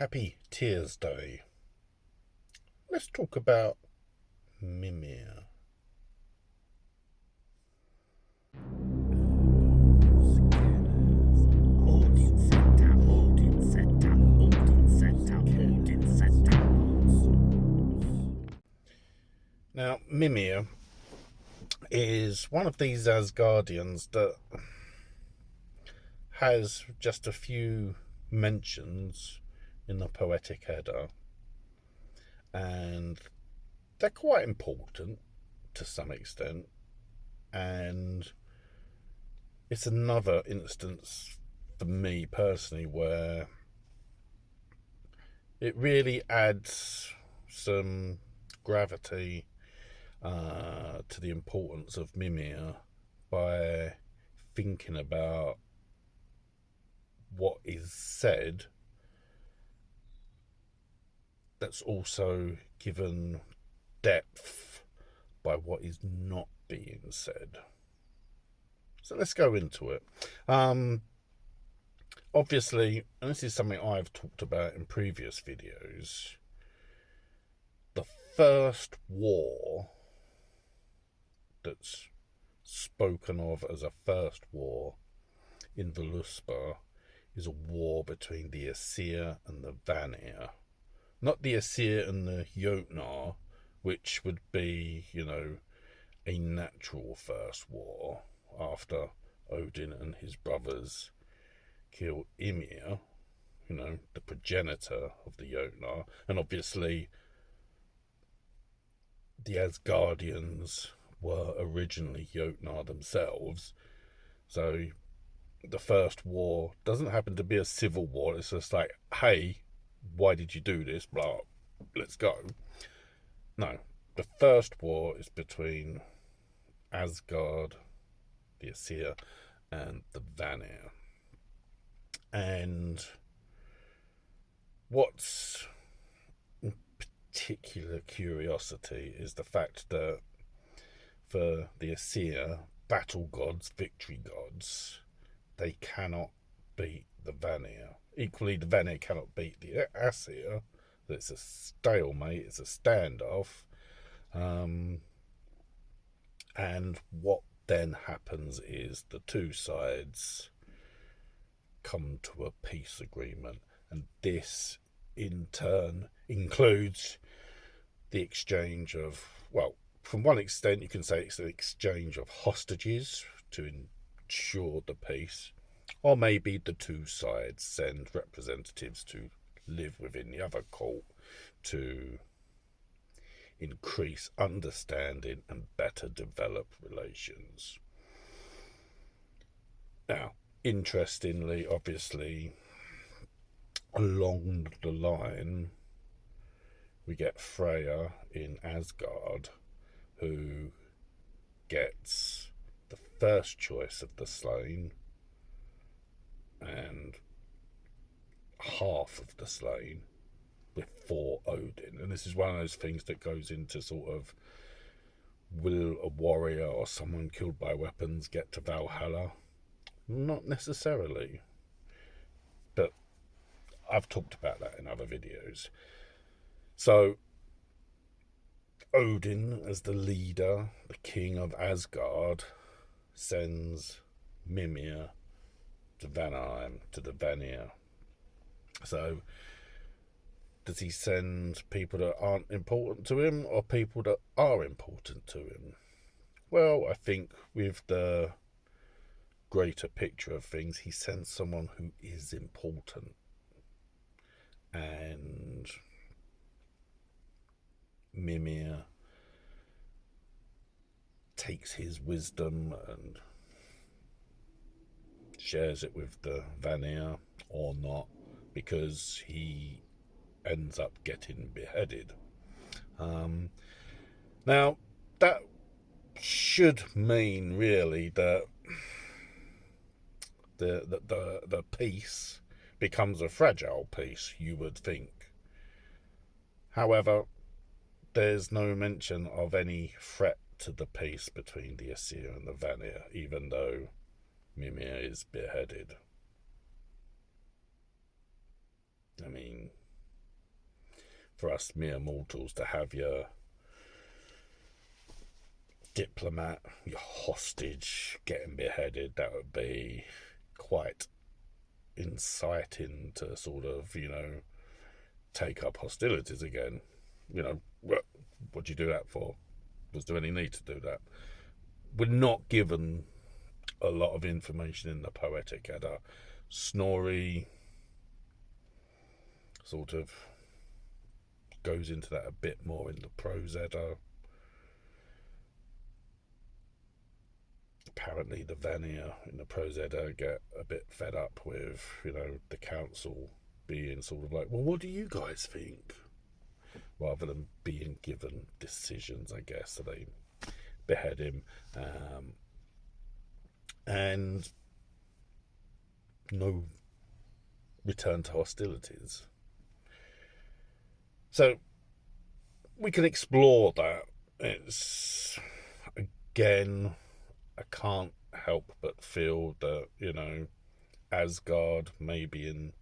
Happy Tears Day. Let's talk about Mimir. Now, Mimir is one of these Asgardians that has just a few mentions in the Poetic Edda, and they're quite important to some extent, and it's another instance for me personally where it really adds some gravity to the importance of Mimir by thinking about what is said that's also given depth by what is not being said. So let's go into it. Obviously, and this is something I've talked about in previous videos, the first war that's spoken of as a first war in Völuspá is a war between the Aesir and the Vanir. Not the Aesir and the Jotnar, which would be, a natural first war after Odin and his brothers kill Ymir, the progenitor of the Jotnar, and obviously the Asgardians were originally Jotnar themselves. So the first war doesn't happen to be a civil war. It's just like, hey, why did you do this? Blah, let's go. No, the first war is between Asgard, the Aesir, and the Vanir. And what's in particular curiosity is the fact that for the Aesir, battle gods, victory gods, they cannot beat the Vanir. Equally, the Vanir cannot beat the Aesir. It's a stalemate, it's a standoff. And what then happens is the two sides come to a peace agreement, and this in turn includes the exchange of, well, from one extent you can say it's an exchange of hostages to ensure the peace, or maybe the two sides send representatives to live within the other court to increase understanding and better develop relations. Now, interestingly, obviously, along the line, we get Freya in Asgard, who gets the first choice of the slain and half of the slain before Odin. And this is one of those things that goes into sort of, will a warrior or someone killed by weapons get to Valhalla? Not necessarily, but I've talked about that in other videos. So Odin, as the leader, the king of Asgard, sends Mimir to Vanheim, to the Vanir. So does he send people that aren't important to him or people that are important to him? Well, I think with the greater picture of things, he sends someone who is important. And Mimir takes his wisdom and shares it with the Vanir, or not, because he ends up getting beheaded. Now, that should mean really that the peace becomes a fragile peace, you would think. However, there's no mention of any threat to the peace between the Aesir and the Vanir, even though Mimir is beheaded. I mean, for us mere mortals to have your diplomat, your hostage getting beheaded. That would be quite inciting to sort of, take up hostilities again. What do you do that for? Was there any need to do that? We're not given a lot of information in the Poetic Edda. Snorri sort of goes into that a bit more in the Prose Edda. Apparently the Vanir in the Prose Edda get a bit fed up with, the council being sort of like, well, what do you guys think? Rather than being given decisions, I guess. So they behead him. And no return to hostilities. So we can explore that. It's, again, I can't help but feel that, Asgard, maybe in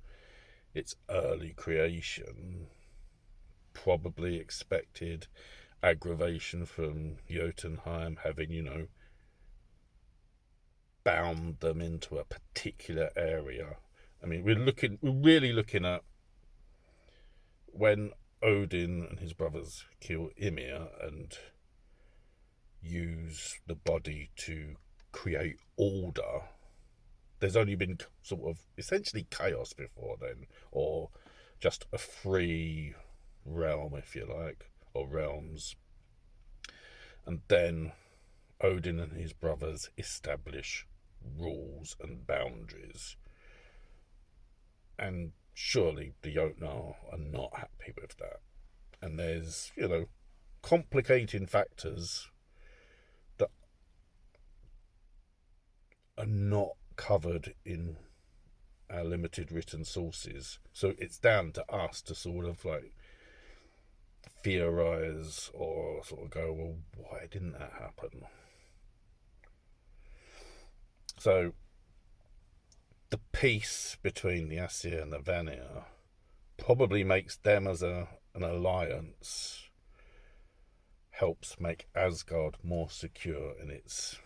its early creation, probably expected aggravation from Jotunheim having, bound them into a particular area. I mean, we're really looking at when Odin and his brothers kill Ymir and use the body to create order. There's only been sort of essentially chaos before then, or just a free realm, if you like, or realms. And then Odin and his brothers establish rules and boundaries. And surely the Jotnar are not happy with that. And there's, complicating factors that are not covered in our limited written sources. So it's down to us to sort of like theorize or sort of go, well, why didn't that happen? So the peace between the Aesir and the Vanir probably makes them as an alliance, helps make Asgard more secure in its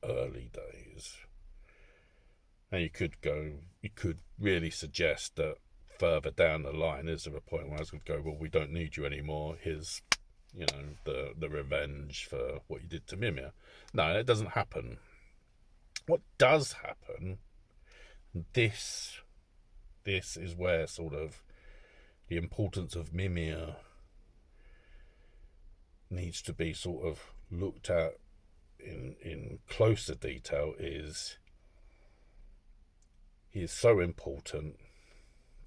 early days. Now you could really suggest that further down the line is there a point where Asgard go, well, we don't need you anymore, here's the revenge for what you did to Mimir. No, it doesn't happen. What does happen, this is where sort of the importance of Mimir needs to be sort of looked at in closer detail, is he is so important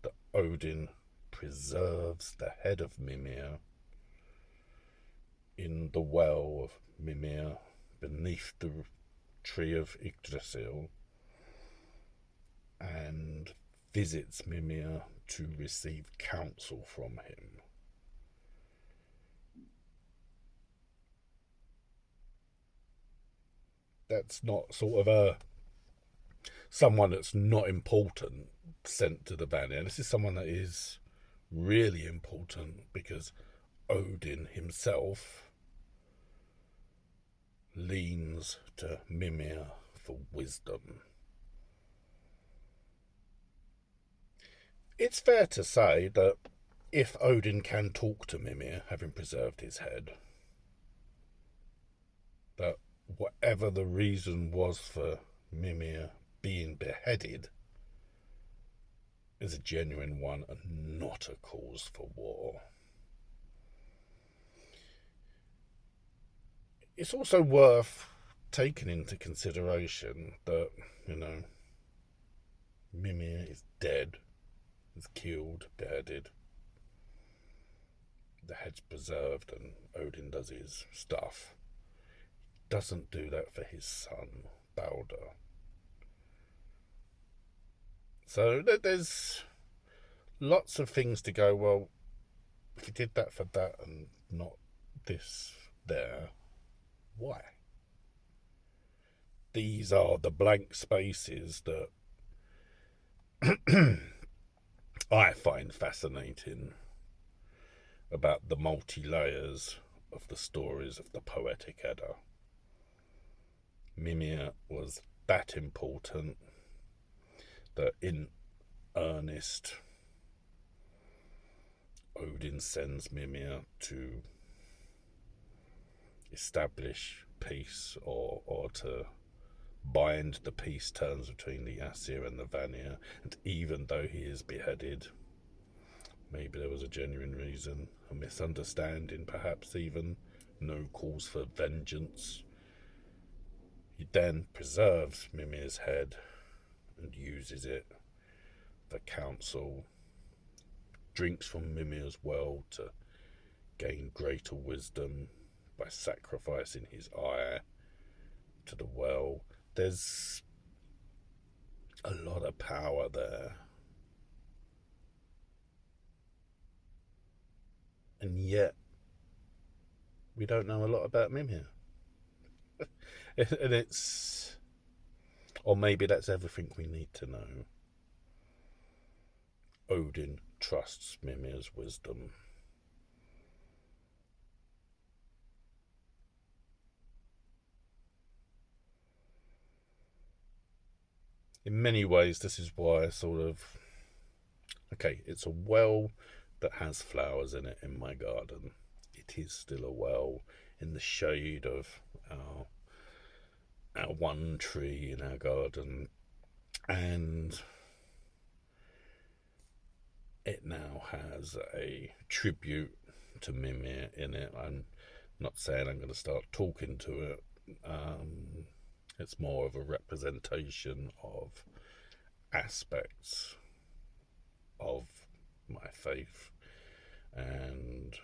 that Odin preserves the head of Mimir in the well of Mimir beneath the tree of Yggdrasil and visits Mimir to receive counsel from him. That's not sort of someone that's not important sent to the Vanir. This is someone that is really important because Odin himself leans to Mimir for wisdom. It's fair to say that if Odin can talk to Mimir, having preserved his head, that whatever the reason was for Mimir being beheaded is a genuine one and not a cause for war. It's also worth taking into consideration that, Mimir is dead, is killed, beheaded. The head's preserved and Odin does his stuff. He doesn't do that for his son, Balder. So there's lots of things to go, well, if he did that for that and not this there, why? These are the blank spaces that I find fascinating. about the multi-layers of the stories of the Poetic Edda. Mimir was that important that in earnest Odin sends Mimir to establish peace or to bind the peace terms between the Aesir and the Vanir, and even though he is beheaded, maybe there was a genuine reason, a misunderstanding, perhaps even no cause for vengeance. He then preserves Mimir's head and uses it for counsel, drinks from Mimir's well to gain greater wisdom by sacrificing his eye to the well. There's a lot of power there. And yet, we don't know a lot about Mimir. And it's... Or maybe that's everything we need to know. Odin trusts Mimir's wisdom. In many ways, this is why okay, it's a well that has flowers in it in my garden. It is still a well in the shade of our one tree in our garden, and it now has a tribute to Mimir in it. I'm not saying I'm going to start talking to it. It's more of a representation of aspects of my faith, and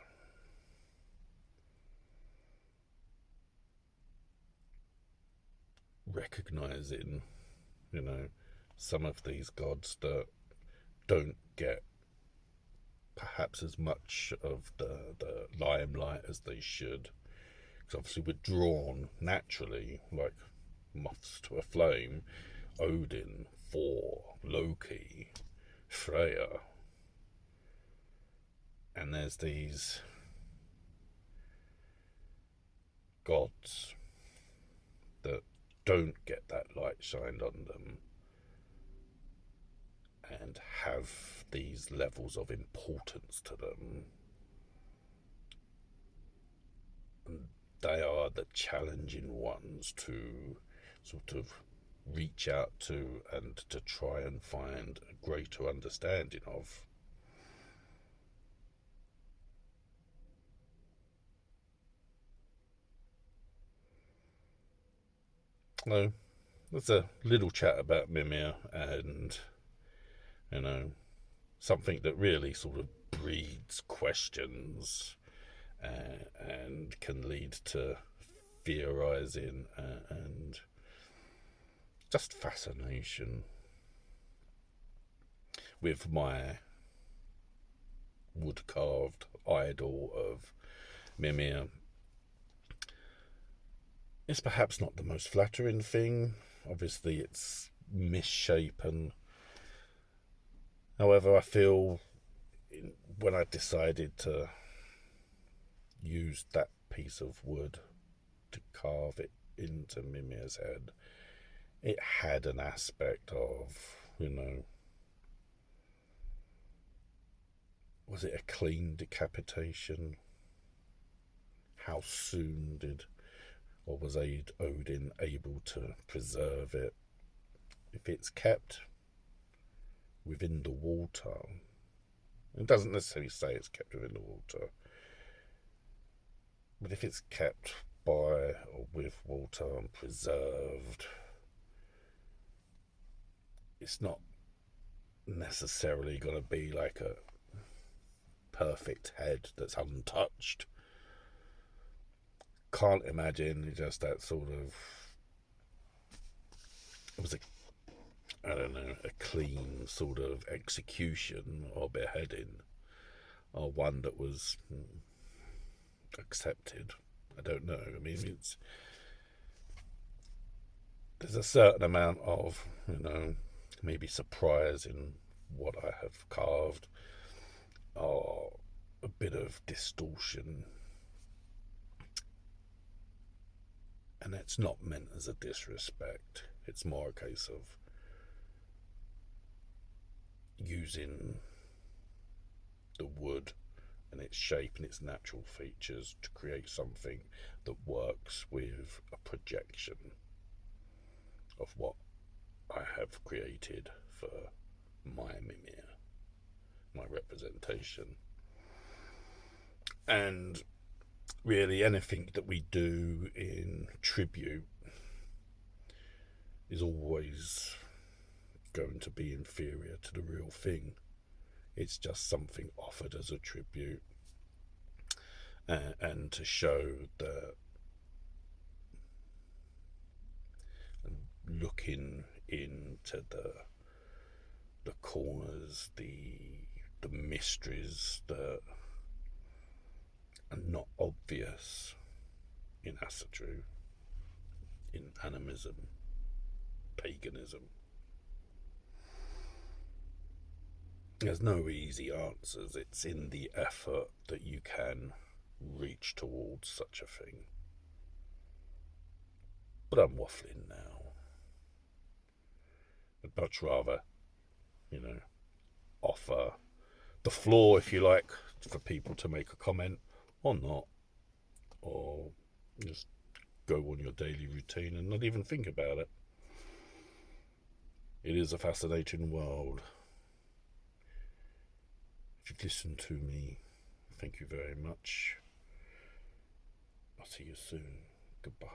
recognizing, some of these gods that don't get perhaps as much of the limelight as they should. Because obviously we're drawn naturally, like moths to a flame, Odin, Thor, Loki, Freya. And there's these gods that don't get that light shined on them and have these levels of importance to them. And they are the challenging ones to sort of reach out to and to try and find a greater understanding of. No, there's a little chat about Mimir and, something that really sort of breeds questions and can lead to theorizing and just fascination with my wood carved idol of Mimir. It's perhaps not the most flattering thing. Obviously, it's misshapen. However, I feel when I decided to use that piece of wood to carve it into Mimir's head, it had an aspect of, was it a clean decapitation? How soon was Odin able to preserve it? If it's kept within the water, it doesn't necessarily say it's kept within the water, but if it's kept by or with water and preserved, it's not necessarily going to be like a perfect head that's untouched. Can't imagine just that sort of, it was a clean sort of execution or beheading, or one that was accepted. I don't know. I mean, there's a certain amount of, maybe surprise in what I have carved, or a bit bit of distortion. And it's not meant as a disrespect. It's more a case of using the wood and its shape and its natural features to create something that works with a projection of what I have created for my Mimir, my representation. And really anything that we do in tribute is always going to be inferior to the real thing. It's just something offered as a tribute, and to show that looking into the corners, the mysteries that are not obvious in Asatru, in Animism, Paganism. There's no easy answers. It's in the effort that you can reach towards such a thing. But I'm waffling now. I'd much rather, offer the floor, if you like, for people to make a comment or not, or just go on your daily routine and not even think about it. It is a fascinating world. If you've listened to me, thank you very much. I'll see you soon. Goodbye.